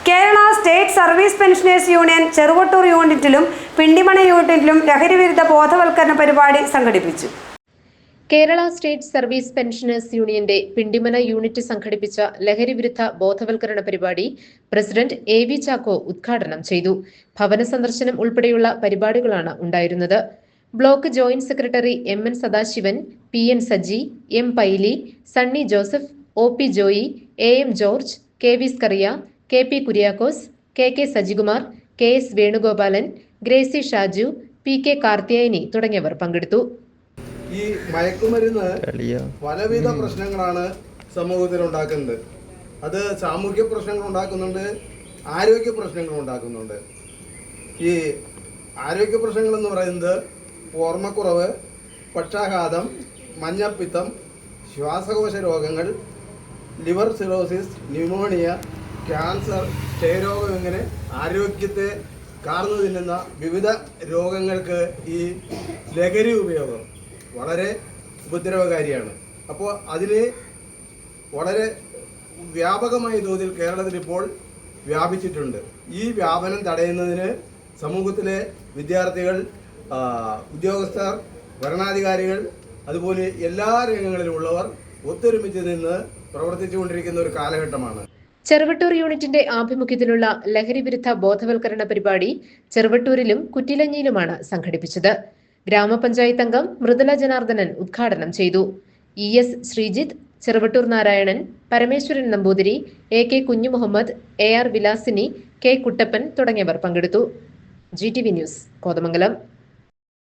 Kerala state service pensioners union Cheruvattoor യൂണിറ്റിലും പിണ്ടിമണ യൂണിറ്റിലും ലഹരിവിരുദ്ധ ബോധവൽക്കരണ പരിപാടി സംഘടിപ്പിച്ചു. കേരള സ്റ്റേറ്റ് സർവീസ് പെൻഷനേഴ്സ് യൂണിയന്റെ പിണ്ടിമന യൂണിറ്റ് സംഘടിപ്പിച്ച ലഹരിവിരുദ്ധ ബോധവൽക്കരണ പരിപാടി പ്രസിഡന്റ് AV ചാക്കോ ഉദ്ഘാടനം ചെയ്തു. ഭവന സന്ദർശനം ഉൾപ്പെടെയുള്ള പരിപാടികളാണ് ഉണ്ടായിരുന്നത്. Block joint secretary MN Sadasivan, PN Saji, M Paily, Sunny Joseph, OP Joy, AM George, KV Scaria, KP Kuriakose, KK Sajikumar, KS Venugopalan, Gracy Shaju, PK Karthiyayani തുടങ്ങിയവർ പങ്കെടുത്തു. ഈ മയക്കുമരുന്ന് പലവിധ പ്രശ്നങ്ങളാണ് സമൂഹത്തിൽ ഉണ്ടാക്കുന്നത്. അത് സാമൂഹ്യ പ്രശ്നങ്ങൾ ഉണ്ടാക്കുന്നുണ്ട്, ആരോഗ്യ പ്രശ്നങ്ങൾ ഉണ്ടാക്കുന്നുണ്ട്. ഈ ആരോഗ്യ പ്രശ്നങ്ങൾ എന്ന് പറയുന്നത് ഓർമ്മക്കുറവ്, പക്ഷാഘാതം, മഞ്ഞപ്പിത്തം, ശ്വാസകോശ രോഗങ്ങൾ, ലിവർ സിറോസിസ്, ന്യൂമോണിയ, ക്യാൻസർ, ക്ഷയരോഗം, ഇങ്ങനെ ആരോഗ്യത്തെ കാർന്നു തിന്നുന്ന വിവിധ രോഗങ്ങൾക്ക് ഈ ലഹരി ഉപയോഗം വളരെ ഉപദ്രവകാരിയാണ്. അപ്പോൾ അതിന് വളരെ വ്യാപകമായ തോതിൽ കേരളത്തിൽ ഇപ്പോൾ വ്യാപിച്ചിട്ടുണ്ട്. ഈ വ്യാപനം തടയുന്നതിന് സമൂഹത്തിലെ വിദ്യാർത്ഥികൾ, ഉദ്യോഗസ്ഥർ, ഭരണാധികാരികൾ, അതുപോലെ എല്ലാ രംഗങ്ങളിലുമുള്ളവർ ഒത്തൊരുമിച്ച് നിന്ന് പ്രവർത്തിച്ചുകൊണ്ടിരിക്കുന്ന ഒരു കാലഘട്ടമാണ്. ചെറുവട്ടൂർ യൂണിറ്റിന്റെ ആഭിമുഖ്യത്തിലുള്ള ലഹരിവിരുദ്ധ ബോധവൽക്കരണ പരിപാടി ചെറുവട്ടൂരിലും കുറ്റിലഞ്ഞിയിലുമാണ് സംഘടിപ്പിച്ചത്. ഗ്രാമപഞ്ചായത്ത് അംഗം മൃദുല ജനാർദ്ദനൻ ഉദ്ഘാടനം ചെയ്തു. ES Sreejith, Cheruvattoor Narayanan, Parameswaran Namboothiri, AK Kunjumuhammad, AR Vilasini, K Kuttappan തുടങ്ങിയവർ പങ്കെടുത്തു. GTV news, Kothamangalam.